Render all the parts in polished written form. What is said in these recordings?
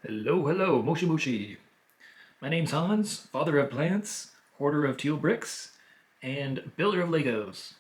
Hello, hello, Moshi Moshi. My name's Hans, father of plants, hoarder of teal bricks, and builder of Legos.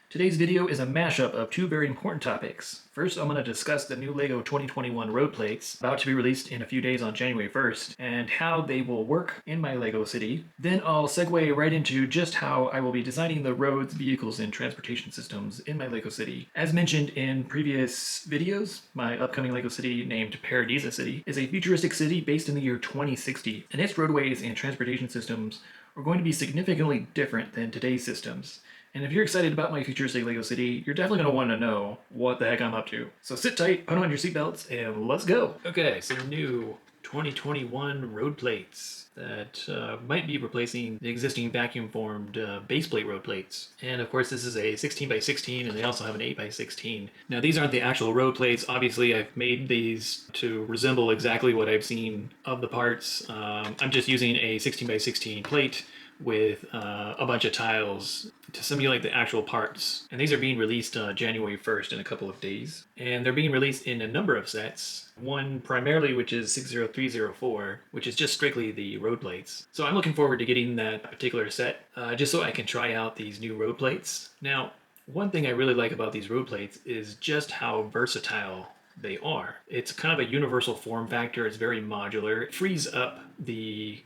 Today's video is a mashup of two very important topics. First, I'm going to discuss the new LEGO 2021 road plates, about to be released in a few days on January 1st, and how they will work in my LEGO city. Then I'll segue right into just how I will be designing the roads, vehicles, and transportation systems in my LEGO city. As mentioned in previous videos, my upcoming LEGO city, named Paradisa City, is a futuristic city based in the year 2060, and its roadways and transportation systems are going to be significantly different than today's systems. And if you're excited about my futuristic LEGO city, you're definitely going to want to know what the heck I'm up to. So sit tight, put on your seatbelts, and let's go. Okay, so new 2021 road plates that might be replacing the existing vacuum-formed baseplate road plates. And of course, this is a 16 by 16, and they also have an 8 by 16. Now, these aren't the actual road plates. Obviously, I've made these to resemble exactly what I've seen of the parts. I'm just using a 16 by 16 plate with a bunch of tiles to simulate the actual parts. And these are being released January 1st in a couple of days. And they're being released in a number of sets. One primarily, which is 60304, which is just strictly the road plates. So I'm looking forward to getting that particular set, just so I can try out these new road plates. Now, one thing I really like about these road plates is just how versatile they are. It's kind of a universal form factor. It's very modular. It frees up the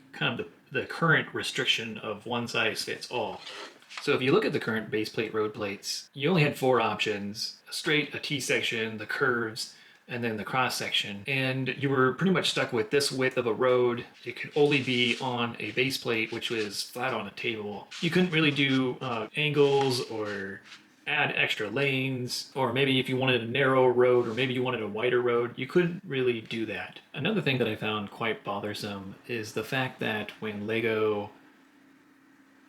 current restriction of one size fits all. So if you look at the current base plate road plates, you only had four options: a straight, a T-section, the curves, and then the cross section. And you were pretty much stuck with this width of a road. It could only be on a base plate, which was flat on a table. You couldn't really do angles or add extra lanes, or maybe if you wanted a narrow road, or maybe you wanted a wider road, you couldn't really do that. Another thing that I found quite bothersome is the fact that when LEGO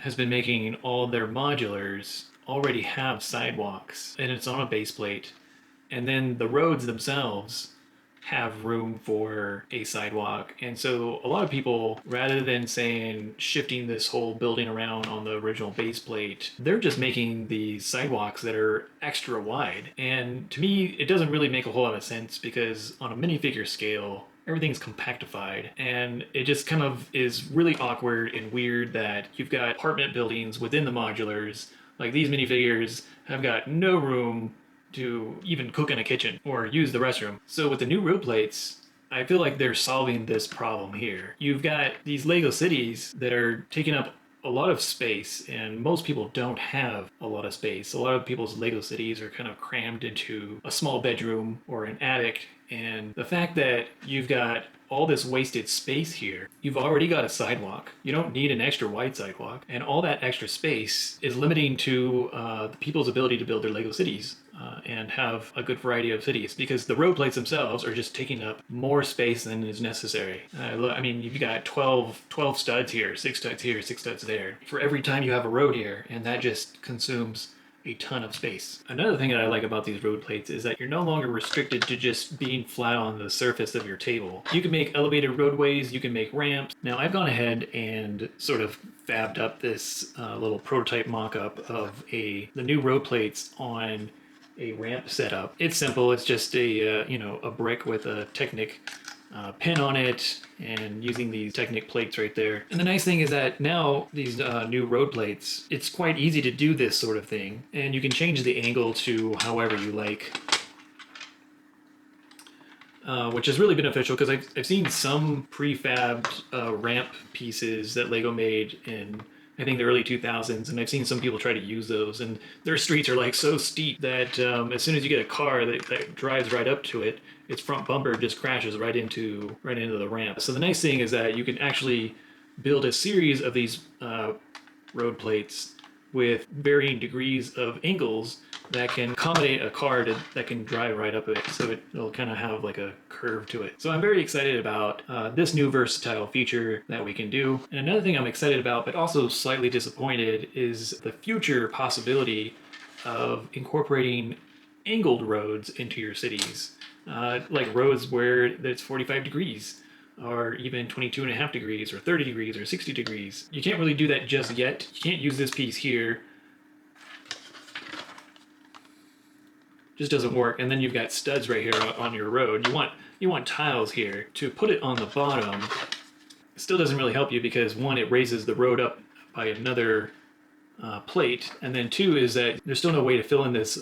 has been making all their modulars already have sidewalks, and it's on a base plate, and then the roads themselves have room for a sidewalk. And so a lot of people, rather than saying shifting this whole building around on the original base plate, they're just making these sidewalks that are extra wide. And to me, it doesn't really make a whole lot of sense, because on a minifigure scale, everything's compactified, and it just kind of is really awkward and weird that you've got apartment buildings within the modulars. Like, these minifigures have got no room to even cook in a kitchen or use the restroom. So with the new road plates, I feel like they're solving this problem here. You've got these LEGO cities that are taking up a lot of space, and most people don't have a lot of space. A lot of people's LEGO cities are kind of crammed into a small bedroom or an attic, and the fact that you've got all this wasted space here, you've already got a sidewalk. You don't need an extra wide sidewalk, and all that extra space is limiting to the people's ability to build their LEGO cities and have a good variety of cities, because the road plates themselves are just taking up more space than is necessary. I mean, you've got 12 studs here, 6 studs here, 6 studs there, for every time you have a road here, and that just consumes a ton of space. Another thing that I like about these road plates is that you're no longer restricted to just being flat on the surface of your table. You can make elevated roadways, you can make ramps. Now, I've gone ahead and sort of fabbed up this little prototype mock-up of the new road plates on a ramp setup. It's simple. It's just a brick with a Technic pin on it, and using these Technic plates right there. And the nice thing is that now these new road plates, it's quite easy to do this sort of thing, and you can change the angle to however you like, which is really beneficial, because I've seen some prefabbed ramp pieces that LEGO made in, I think, the early 2000s, and I've seen some people try to use those, and their streets are like so steep that as soon as you get a car that drives right up to it, its front bumper just crashes right into the ramp. So the nice thing is that you can actually build a series of these road plates with varying degrees of angles that can accommodate a car that can drive right up it, so it'll kind of have like a curve to it. So I'm very excited about this new versatile feature that we can do. And another thing I'm excited about, but also slightly disappointed, is the future possibility of incorporating angled roads into your cities. Like roads where it's 45 degrees, or even 22.5 degrees, or 30 degrees, or 60 degrees. You can't really do that just yet. You can't use this piece here. Just doesn't work. And then you've got studs right here on your road. You want you want tiles here. To put it on the bottom, it still doesn't really help you because one, it raises the road up by another plate, and then two is that there's still no way to fill in this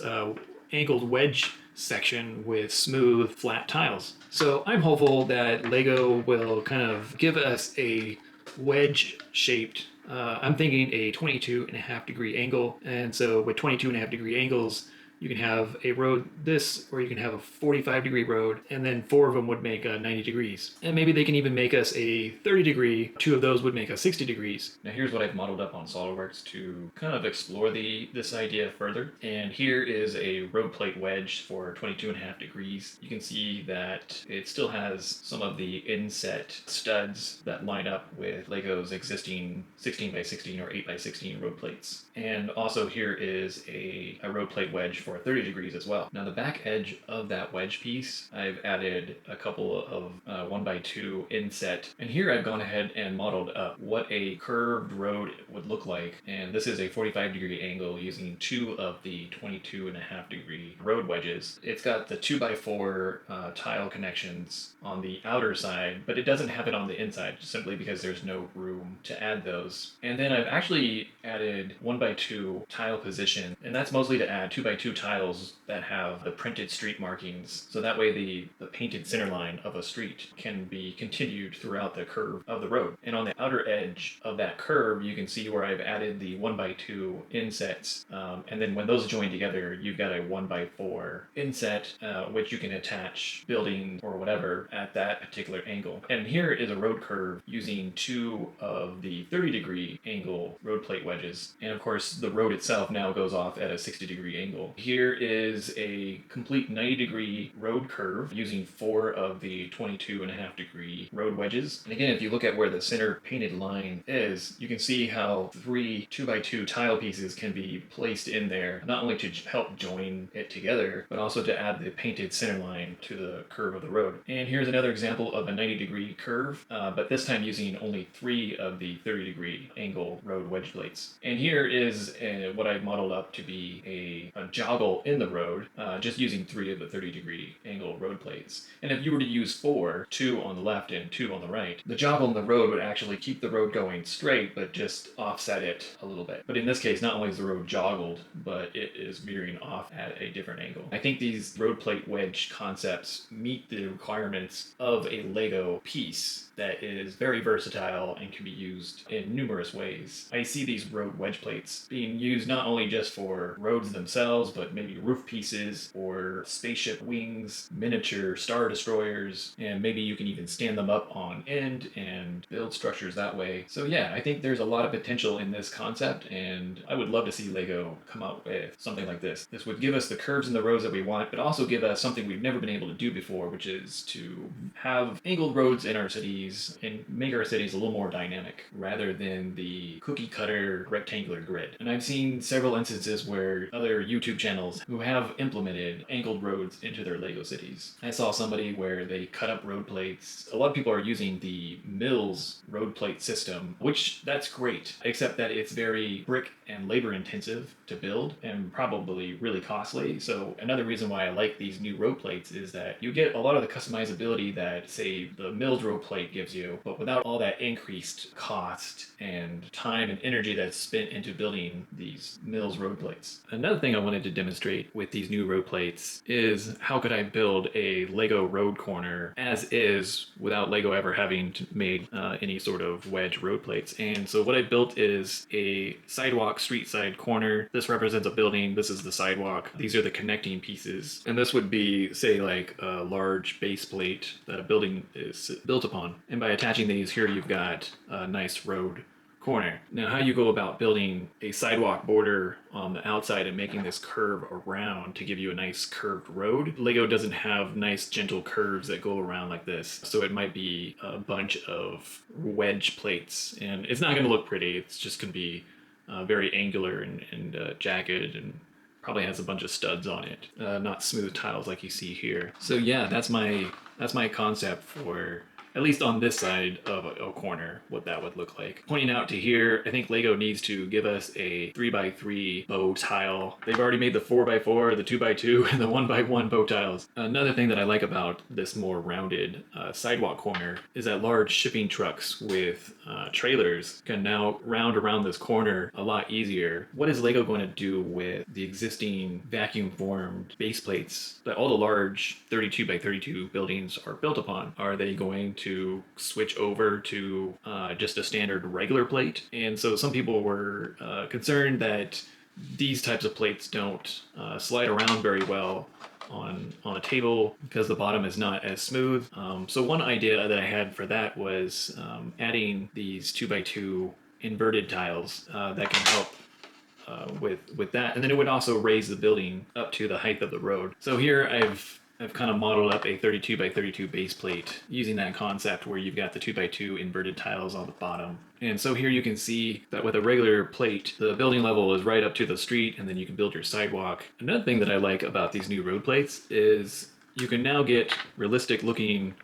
angled wedge section with smooth, flat tiles. So I'm hopeful that Lego will kind of give us a wedge-shaped, I'm thinking a 22.5-degree angle, and so with 22.5-degree angles, you can have a road this, or you can have a 45-degree road, and then 4 of them would make 90 degrees. And maybe they can even make us a 30-degree, 2 of those would make us 60 degrees. Now here's what I've modeled up on SolidWorks to kind of explore this idea further. And here is a road plate wedge for 22.5 degrees. You can see that it still has some of the inset studs that line up with Lego's existing 16x16 or 8x16 road plates. And also here is a road plate wedge for 30 degrees as well. Now the back edge of that wedge piece, I've added a couple of 1x2 inset, and here I've gone ahead and modeled up what a curved road would look like. And this is a 45-degree angle using 2 of the 22.5-degree road wedges. It's got the 2x4 tile connections on the outer side, but it doesn't have it on the inside simply because there's no room to add those. And then I've actually added 1x2 tile position, and that's mostly to add 2x2 tiles that have the printed street markings, so that way the painted center line of a street can be continued throughout the curve of the road. And on the outer edge of that curve, you can see where I've added the 1x2 insets, and then when those join together, you've got a 1x4 inset, which you can attach buildings or whatever at that particular angle. And here is a road curve using 2 of the 30-degree angle road plate wedges, and of course the road itself now goes off at a 60-degree angle. Here is a complete 90-degree road curve using 4 of the 22.5-degree road wedges. And again, if you look at where the center painted line is, you can see how 3 2x2 tile pieces can be placed in there, not only to help join it together, but also to add the painted center line to the curve of the road. And here's another example of a 90-degree curve, but this time using only 3 of the 30-degree angle road wedge plates. And here is what I've modeled up to be a joggle in the road, just using 3 of the 30-degree angle road plates. And if you were to use 4, 2 on the left and 2 on the right, the joggle in the road would actually keep the road going straight, but just offset it a little bit. But in this case, not only is the road joggled, but it is veering off at a different angle. I think these road plate wedge concepts meet the requirements of a Lego piece that is very versatile and can be used in numerous ways. I see these road wedge plates being used not only just for roads themselves, but maybe roof pieces or spaceship wings, miniature star destroyers, and maybe you can even stand them up on end and build structures that way. So yeah, I think there's a lot of potential in this concept, and I would love to see Lego come out with something like this. This would give us the curves and the roads that we want, but also give us something we've never been able to do before, which is to have angled roads in our cities and make our cities a little more dynamic rather than the cookie cutter rectangular grid. And I've seen several instances where other YouTube channels who have implemented angled roads into their Lego cities. I saw somebody where they cut up road plates. A lot of people are using the Mills road plate system, which that's great, except that it's very brick and labor intensive to build and probably really costly. So another reason why I like these new road plates is that you get a lot of the customizability that, say, the Mills road plate gives you, but without all that increased cost and time and energy that's spent into building these Mills road plates. Another thing I wanted to demonstrate with these new road plates is how could I build a Lego road corner as is without Lego ever having made any sort of wedge road plates. And so what I built is a sidewalk street side corner. This represents a building. This is the sidewalk. These are the connecting pieces. And this would be, say, like a large base plate that a building is built upon. And by attaching these here, you've got a nice road corner. Now, how you go about building a sidewalk border on the outside and making this curve around to give you a nice curved road. Lego doesn't have nice gentle curves that go around like this, so it might be a bunch of wedge plates, and it's not going to look pretty. It's just going to be very angular and jagged, and probably has a bunch of studs on it, not smooth tiles like you see here. So yeah, that's my concept for at least on this side of a corner, what that would look like. Pointing out to here, I think Lego needs to give us a 3x3 bow tile. They've already made the 4x4, the 2x2, and the 1x1 bow tiles. Another thing that I like about this more rounded sidewalk corner is that large shipping trucks with trailers can now round around this corner a lot easier. What is Lego going to do with the existing vacuum formed base plates that all the large 32x32 buildings are built upon? Are they going to switch over to just a standard regular plate? And so some people were concerned that these types of plates don't slide around very well on a table because the bottom is not as smooth. So one idea that I had for that was adding these 2x2 inverted tiles that can help with that, and then it would also raise the building up to the height of the road. So here I've kind of modeled up a 32x32 base plate using that concept where you've got the 2x2 inverted tiles on the bottom. And so here you can see that with a regular plate, the building level is right up to the street, and then you can build your sidewalk. Another thing that I like about these new road plates is you can now get realistic looking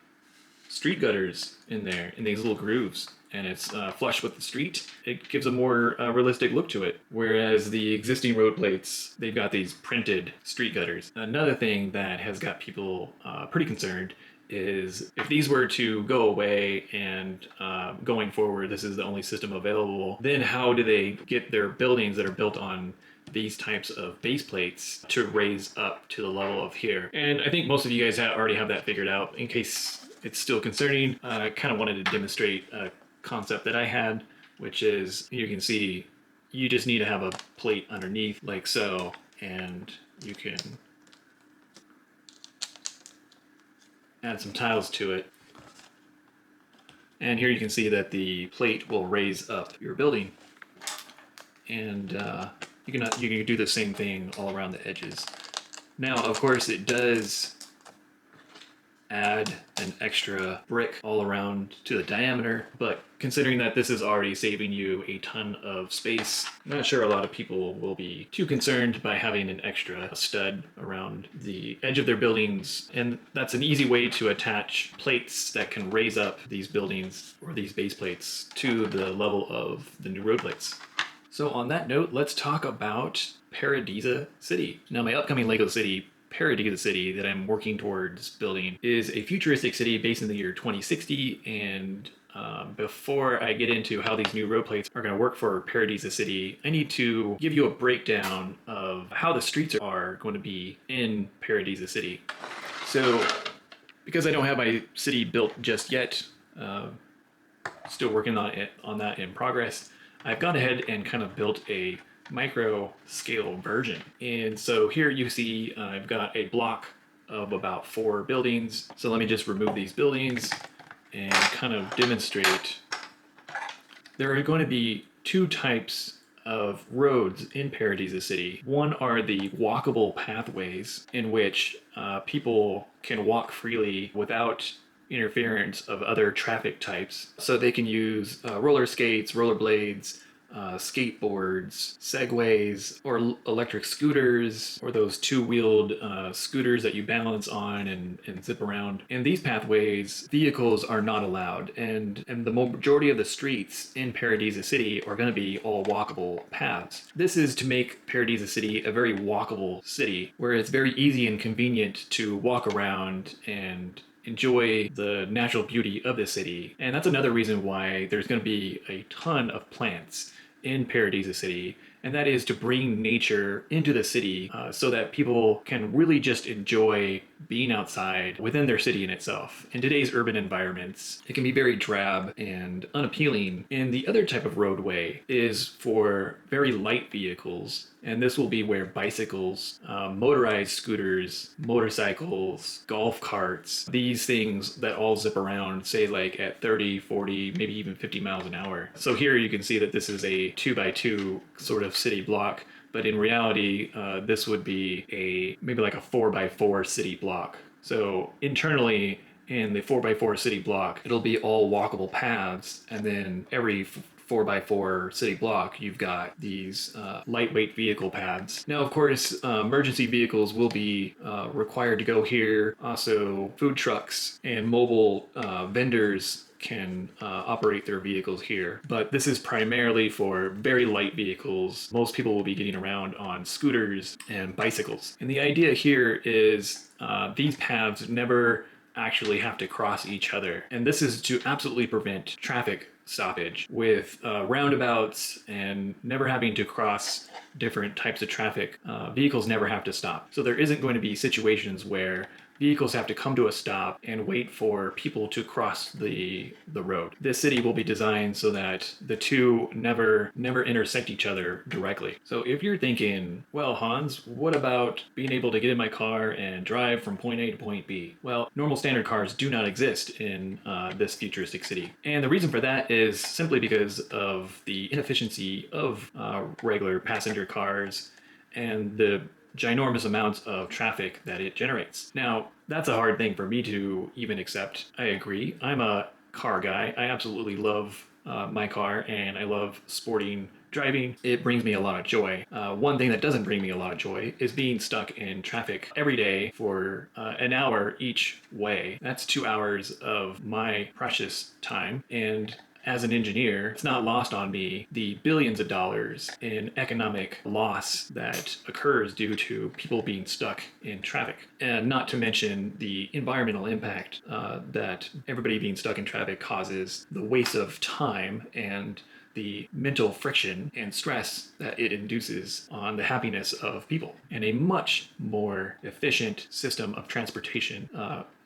street gutters in there, in these little grooves, and it's flush with the street. It gives a more realistic look to it. Whereas the existing road plates, they've got these printed street gutters. Another thing that has got people pretty concerned is if these were to go away and going forward, this is the only system available, then how do they get their buildings that are built on these types of base plates to raise up to the level of here? And I think most of you guys already have that figured out. In case it's still concerning, I kind of wanted to demonstrate a concept that I had, which is, you can see you just need to have a plate underneath like so, and you can add some tiles to it. And here you can see that the plate will raise up your building. And you can do the same thing all around the edges. Now, of course, it does add an extra brick all around to the diameter, but considering that this is already saving you a ton of space, I'm not sure a lot of people will be too concerned by having an extra stud around the edge of their buildings, and that's an easy way to attach plates that can raise up these buildings or these base plates to the level of the new road plates. So on that note, let's talk about Paradisa City. Now, my upcoming Lego city, Paradisa City, that I'm working towards building is a futuristic city based in the year 2060. And before I get into how these new road plates are going to work for Paradisa City, I need to give you a breakdown of how the streets are going to be in Paradisa City. So, because I don't have my city built just yet, still working on that in progress, I've gone ahead and kind of built a micro scale version. And so here you see I've got a block of about 4 buildings. So let me just remove these buildings and kind of demonstrate. There are going to be 2 types of roads in Paradisa City. One are the walkable pathways in which people can walk freely without interference of other traffic types. So they can use roller skates, rollerblades, skateboards, segways, or electric scooters, or those 2-wheeled scooters that you balance on and zip around. In these pathways, vehicles are not allowed, and the majority of the streets in Paradisa City are going to be all walkable paths. This is to make Paradisa City a very walkable city, where it's very easy and convenient to walk around and enjoy the natural beauty of the city. And that's another reason why there's going to be a ton of plants in Paradisa City, and that is to bring nature into the city so that people can really just enjoy being outside within their city in itself. In today's urban environments, it can be very drab and unappealing. And the other type of roadway is for very light vehicles, and this will be where bicycles, motorized scooters, motorcycles, golf carts, these things that all zip around, say like at 30, 40, maybe even 50 miles an hour. So here you can see that this is a 2x2 sort of city block, but in reality, this would be maybe like a 4x4 city block. So internally in the 4x4 city block, it'll be all walkable paths, and then every 4x4 city block, you've got these lightweight vehicle paths. Now, of course, emergency vehicles will be required to go here. Also, food trucks and mobile vendors can operate their vehicles here. But this is primarily for very light vehicles. Most people will be getting around on scooters and bicycles. And the idea here is these paths never actually have to cross each other. And this is to absolutely prevent traffic stoppage with roundabouts and never having to cross different types of traffic. Vehicles never have to stop. So there isn't going to be situations where vehicles have to come to a stop and wait for people to cross the road. This city will be designed so that the two never intersect each other directly. So if you're thinking, well, Hans, what about being able to get in my car and drive from point A to point B? Well, normal standard cars do not exist in this futuristic city. And the reason for that is simply because of the inefficiency of regular passenger cars and the ginormous amounts of traffic that it generates. Now, that's a hard thing for me to even accept. I agree. I'm a car guy. I absolutely love my car, and I love sporting driving. It brings me a lot of joy. One thing that doesn't bring me a lot of joy is being stuck in traffic every day for an hour each way. That's 2 hours of my precious time, and as an engineer, it's not lost on me the billions of dollars in economic loss that occurs due to people being stuck in traffic. And not to mention the environmental impact that everybody being stuck in traffic causes, the waste of time and the mental friction and stress that it induces on the happiness of people. And a much more efficient system of transportation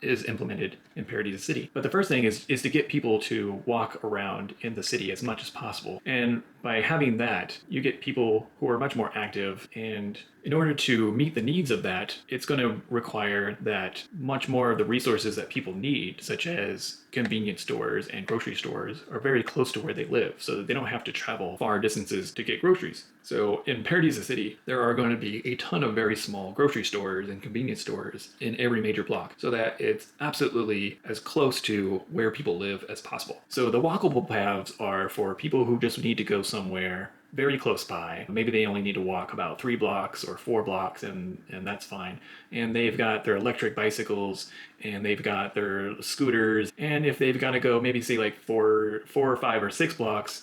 is implemented in Paradisa City. But the first thing is to get people to walk around in the city as much as possible. And by having that, you get people who are much more active. And in order to meet the needs of that, it's going to require that much more of the resources that people need, such as convenience stores and grocery stores, are very close to where they live, so that they don't have to travel far distances to get groceries. So in Paradisa City, there are going to be a ton of very small grocery stores and convenience stores in every major block, so that it's absolutely as close to where people live as possible. So the walkable paths are for people who just need to go somewhere very close by. Maybe they only need to walk about 3 blocks or 4 blocks, and that's fine. And they've got their electric bicycles, and they've got their scooters, and if they've got to go maybe say like 4 or 5 or 6 blocks,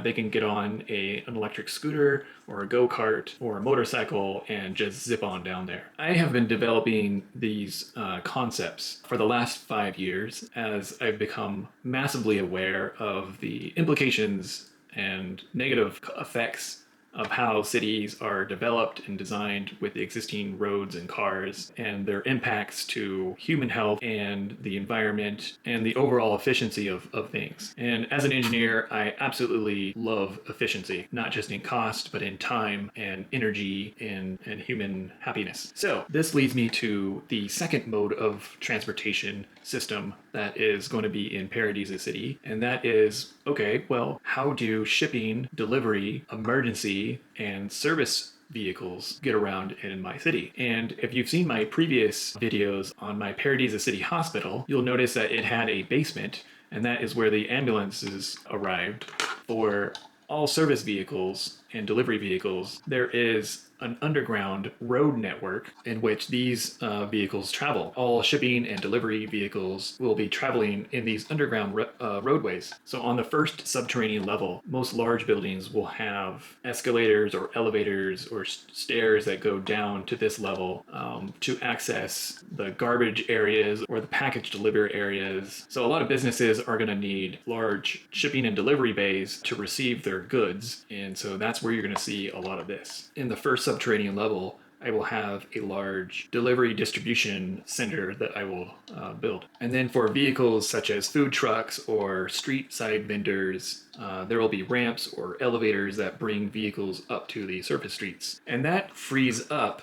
they can get on an electric scooter or a go-kart or a motorcycle and just zip on down there. I have been developing these concepts for the last 5 years as I've become massively aware of the implications and negative effects of how cities are developed and designed with the existing roads and cars, and their impacts to human health and the environment and the overall efficiency of things. And as an engineer, I absolutely love efficiency, not just in cost, but in time and energy and human happiness. So this leads me to the second mode of transportation system that is going to be in Paradisa City, and that is, okay, well, how do shipping, delivery, emergency, and service vehicles get around in my city? And if you've seen my previous videos on my Paradisa City Hospital, you'll notice that it had a basement, and that is where the ambulances arrived. For all service vehicles and delivery vehicles, there is an underground road network in which these vehicles travel. All shipping and delivery vehicles will be traveling in these underground roadways. So on the first subterranean level, most large buildings will have escalators or elevators or stairs that go down to this level to access the garbage areas or the package delivery areas. So a lot of businesses are going to need large shipping and delivery bays to receive their goods, and so that's where you're going to see a lot of this. In the first subterranean level, I will have a large delivery distribution center that I will build. And then for vehicles such as food trucks or street side vendors, there will be ramps or elevators that bring vehicles up to the surface streets. And that frees up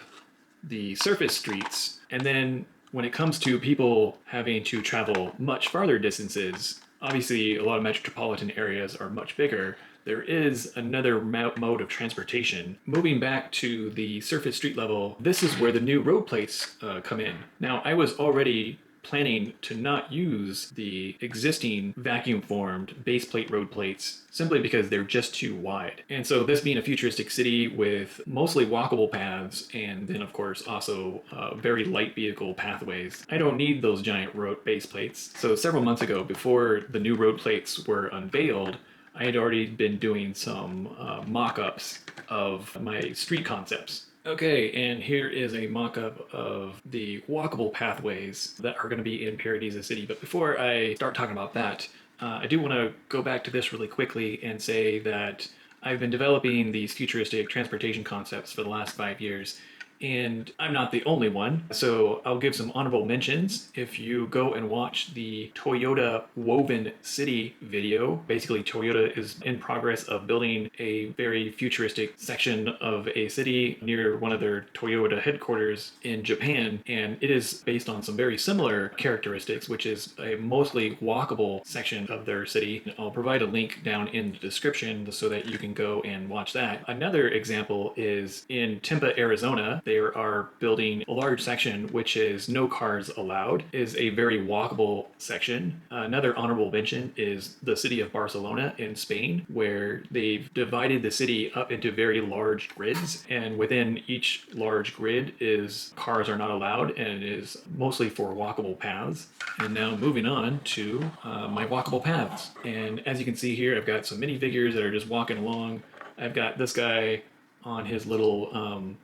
the surface streets. And then when it comes to people having to travel much farther distances, obviously a lot of metropolitan areas are much bigger. There is another mode of transportation. Moving back to the surface street level, this is where the new road plates come in. Now, I was already planning to not use the existing vacuum-formed baseplate road plates simply because they're just too wide. And so this being a futuristic city with mostly walkable paths and then of course also very light vehicle pathways, I don't need those giant road base plates. So several months ago, before the new road plates were unveiled, I had already been doing some mock-ups of my street concepts. Okay, and here is a mock-up of the walkable pathways that are going to be in Paradisa City. But before I start talking about that, I do want to go back to this really quickly and say that I've been developing these futuristic transportation concepts for the last 5 years. And I'm not the only one, so I'll give some honorable mentions. If you go and watch the Toyota Woven City video, basically Toyota is in progress of building a very futuristic section of a city near one of their Toyota headquarters in Japan, and it is based on some very similar characteristics, which is a mostly walkable section of their city. I'll provide a link down in the description so that you can go and watch that. Another example is in Tempe, Arizona. They are building a large section which is no cars allowed, is a very walkable section. Another honorable mention is the city of Barcelona in Spain, where they've divided the city up into very large grids, and within each large grid is cars are not allowed and it is mostly for walkable paths. And now moving on to my walkable paths. And as you can see here, I've got some minifigures that are just walking along. I've got this guy on his little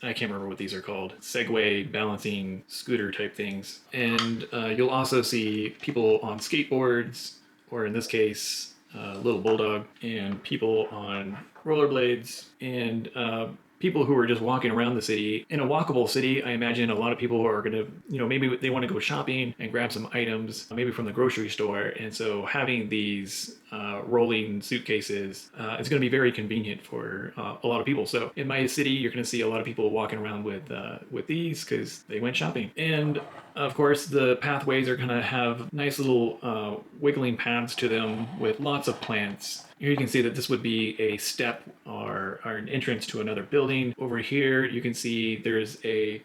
I can't remember what these are called, Segway balancing scooter type things. And you'll also see people on skateboards, or in this case, little bulldog, and people on rollerblades, and people who are just walking around the city. In a walkable city, I imagine a lot of people are going to, maybe they want to go shopping and grab some items, maybe from the grocery store. And so having these rolling suitcases is going to be very convenient for a lot of people. So in my city, you're going to see a lot of people walking around with these because they went shopping. And of course, the pathways are going to have nice little wiggling paths to them with lots of plants. Here you can see that this would be a step or an entrance to another building. Over here, you can see there's a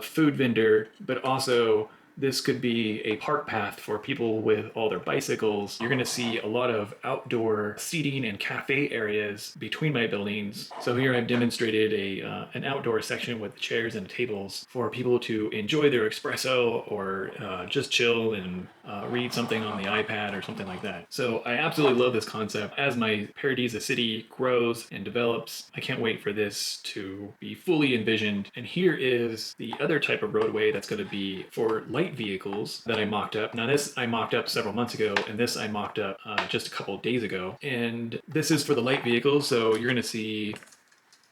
food vendor, but also this could be a park path for people with all their bicycles. You're going to see a lot of outdoor seating and cafe areas between my buildings. So here I've demonstrated an outdoor section with chairs and tables for people to enjoy their espresso or just chill and read something on the iPad or something like that. So I absolutely love this concept. As my Paradisa City grows and develops, I can't wait for this to be fully envisioned. And here is the other type of roadway that's going to be for light vehicles that I mocked up. Now this I mocked up several months ago, and this I mocked up just a couple of days ago. And this is for the light vehicles, so you're going to see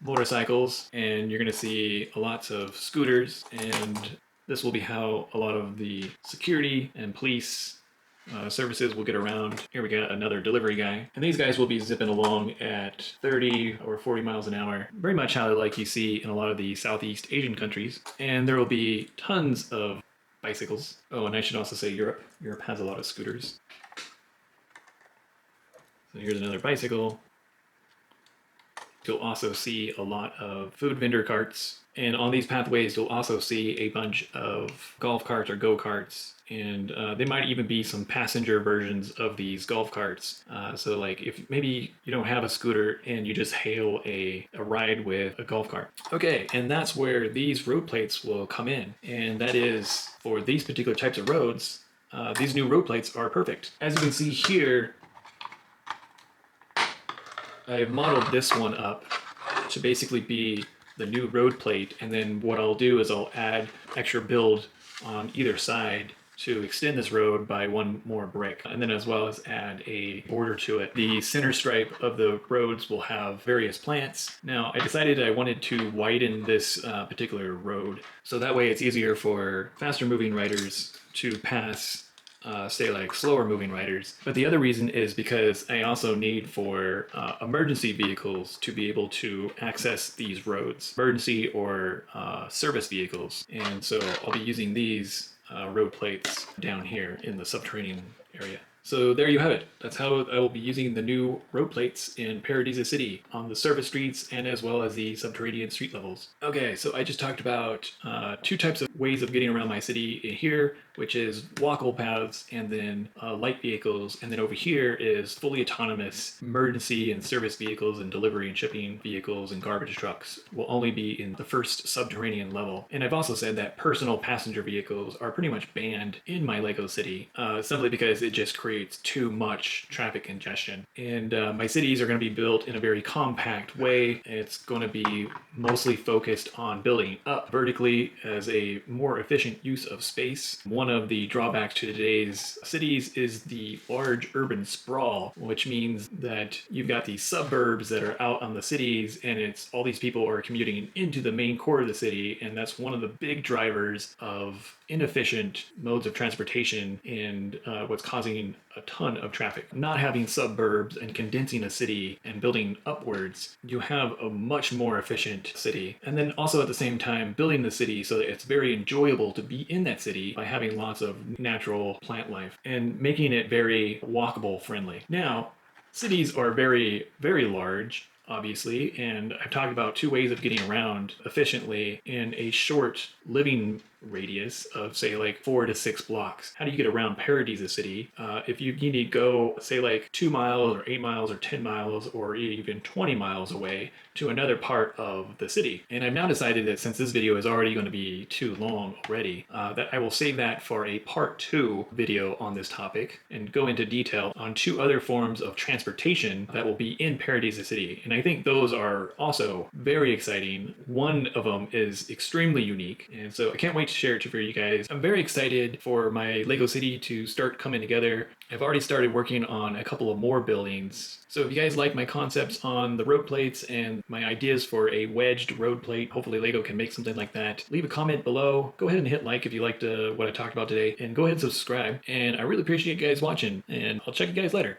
motorcycles and you're going to see lots of scooters, and this will be how a lot of the security and police services will get around. Here we got another delivery guy, and these guys will be zipping along at 30 or 40 miles an hour, very much how like you see in a lot of the Southeast Asian countries. And there will be tons of bicycles. Oh, and I should also say Europe. Europe has a lot of scooters. So here's another bicycle. You'll also see a lot of food vendor carts. And on these pathways, you'll also see a bunch of golf carts or go-karts. And there might even be some passenger versions of these golf carts. So like if maybe you don't have a scooter and you just hail a ride with a golf cart. Okay, and that's where these road plates will come in. And that is for these particular types of roads, these new road plates are perfect. As you can see here, I've modeled this one up to basically be the new road plate, and then what I'll do is I'll add extra build on either side to extend this road by one more brick, and then as well as add a border to it. The center stripe of the roads will have various plants. Now I decided I wanted to widen this particular road so that way it's easier for faster moving riders to pass say like slower moving riders. But the other reason is because I also need for emergency vehicles to be able to access these roads, emergency or service vehicles. And so I'll be using these road plates down here in the subterranean area. So there you have it. That's how I will be using the new road plates in Paradisa City on the surface streets and as well as the subterranean street levels. Okay, so I just talked about two types of ways of getting around my city in here, which is walkable paths and then light vehicles. And then over here is fully autonomous emergency and service vehicles and delivery and shipping vehicles and garbage trucks will only be in the first subterranean level. And I've also said that personal passenger vehicles are pretty much banned in my Lego city simply because it just creates too much traffic congestion. And my cities are going to be built in a very compact way. It's going to be mostly focused on building up vertically as a more efficient use of space. One of the drawbacks to today's cities is the large urban sprawl, which means that you've got these suburbs that are out on the cities, and it's all these people are commuting into the main core of the city, and that's one of the big drivers of inefficient modes of transportation and what's causing a ton of traffic. Not having suburbs and condensing a city and building upwards, you have a much more efficient city. And then also at the same time, building the city so that it's very enjoyable to be in that city by having lots of natural plant life and making it very walkable friendly. Now, cities are very, very large, obviously, and I've talked about two ways of getting around efficiently in a short living radius of say like 4 to 6 blocks. How do you get around Paradisa City? If you need to go say like 2 miles or 8 miles or 10 miles or even 20 miles away to another part of the city. And I've now decided that since this video is already going to be too long already, that I will save that for a part 2 video on this topic and go into detail on 2 other forms of transportation that will be in Paradisa City. And I think those are also very exciting. One of them is extremely unique, and so I can't wait to share it for you guys. I'm very excited for my Lego city to start coming together. I've already started working on a couple of more buildings. So if you guys like my concepts on the road plates and my ideas for a wedged road plate, hopefully Lego can make something like that, leave a comment below. Go ahead and hit like if you liked what I talked about today, and go ahead and subscribe. And I really appreciate you guys watching, and I'll check you guys later.